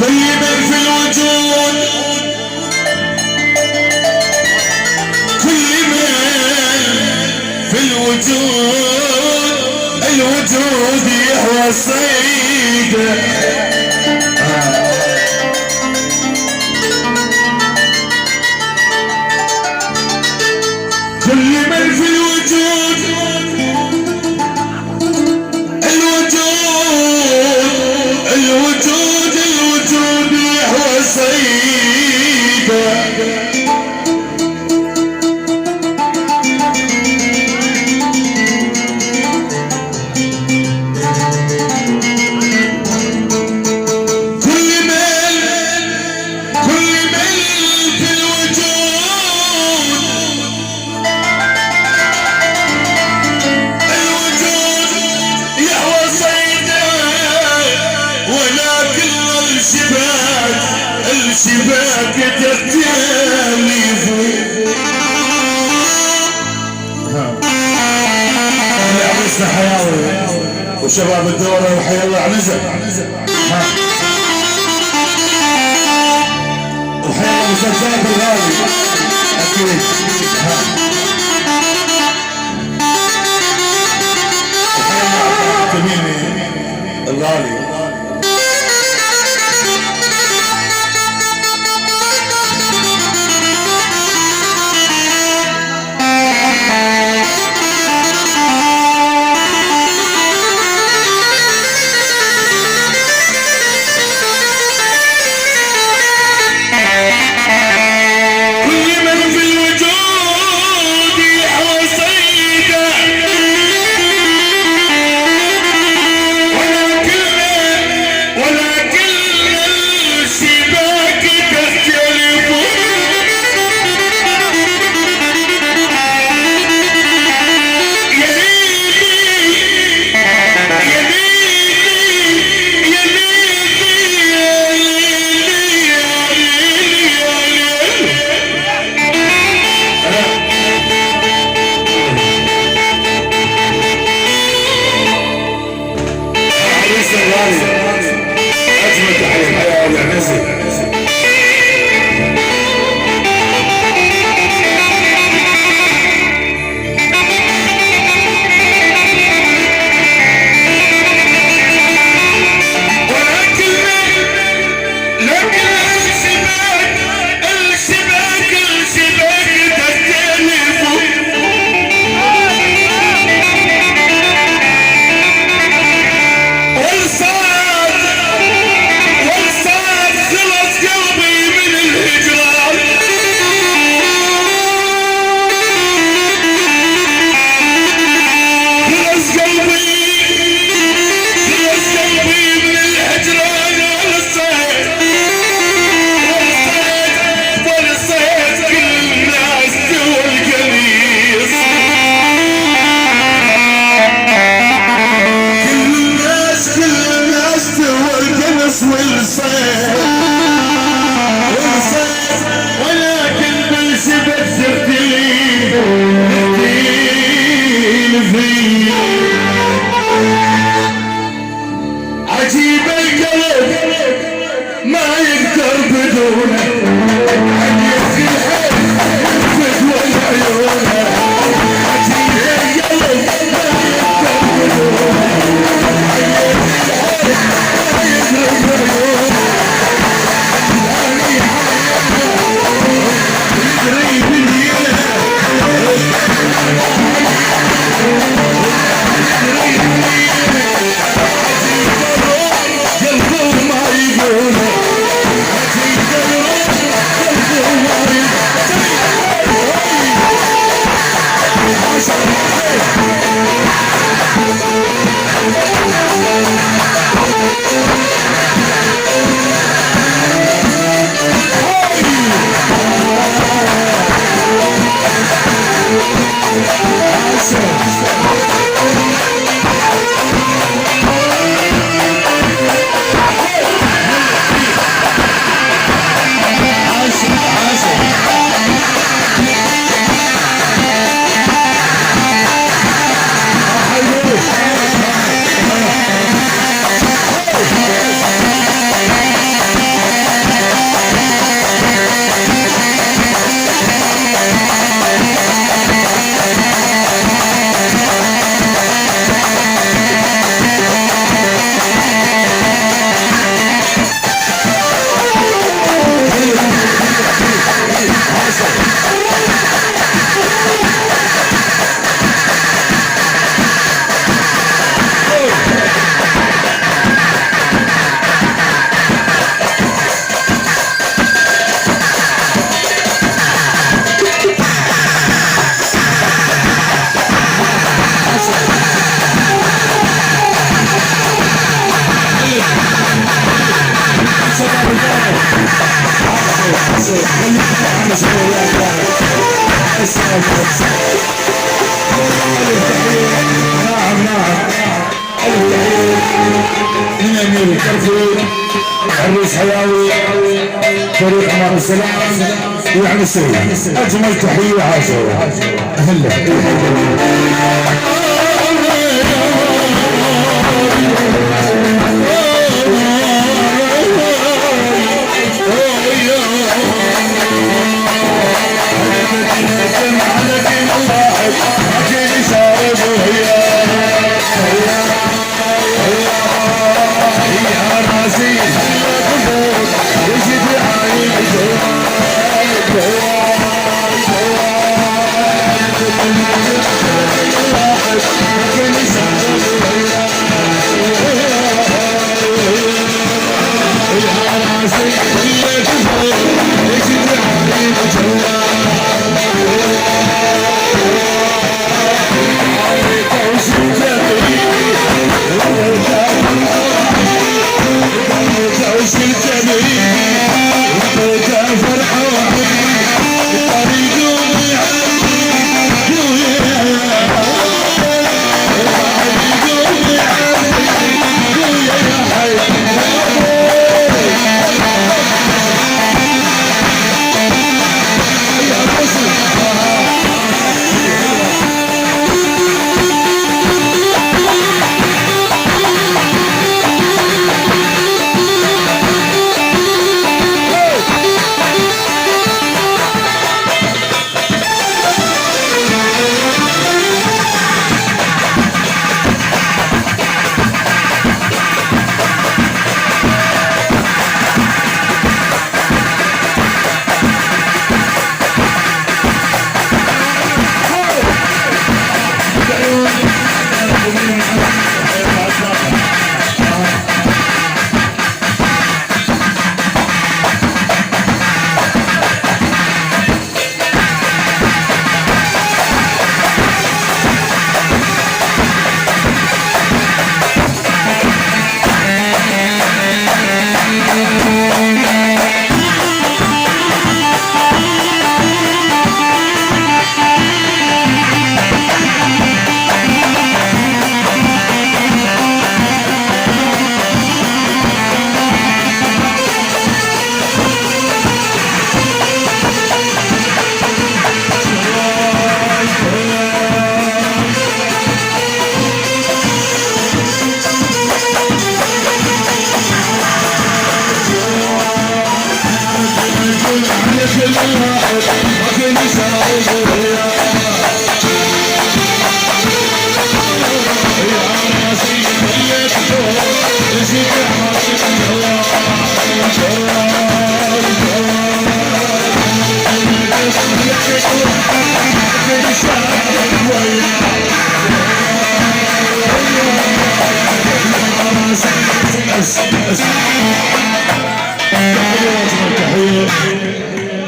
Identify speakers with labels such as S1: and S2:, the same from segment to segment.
S1: كل من في الوجود، كل من في الوجود، الوجود يهوى صيده. كل من في الوجود، الوجود الوجود الوجود يهوى صيده. الشباك تختلف. اهلا عريسنا حياوي وشباب الدوله وحيا الله عنزه. وحيا الله مسلسلات الغالي اكيد. وحيا الله تميمي الغالي. عجيب القلب ما يقدر بدونه، عجيب الحب بدون عيونه، عجيب القلب ما يقدر بدونه، عجيب الحب ما يقدر بدونه، يدري بالليله قلبه ما يقوله، عجيب الروح قلبه نعم من امير الكرفي الرئيس حياوي فريق امام السلام ويعني السيد اجمل تحيه عاشوره هلا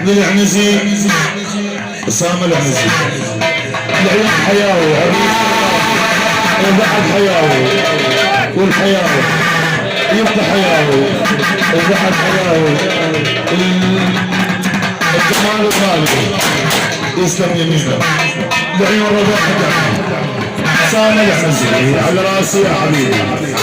S1: للعنزي اسامه العنزي العيون حياوي وبعد حياوي والحياوي يبقى حياوي وبعد حياوي الجمال الغالي يسلم يمينه العيون رباح اسامه العنزي على راسي يا حبيبي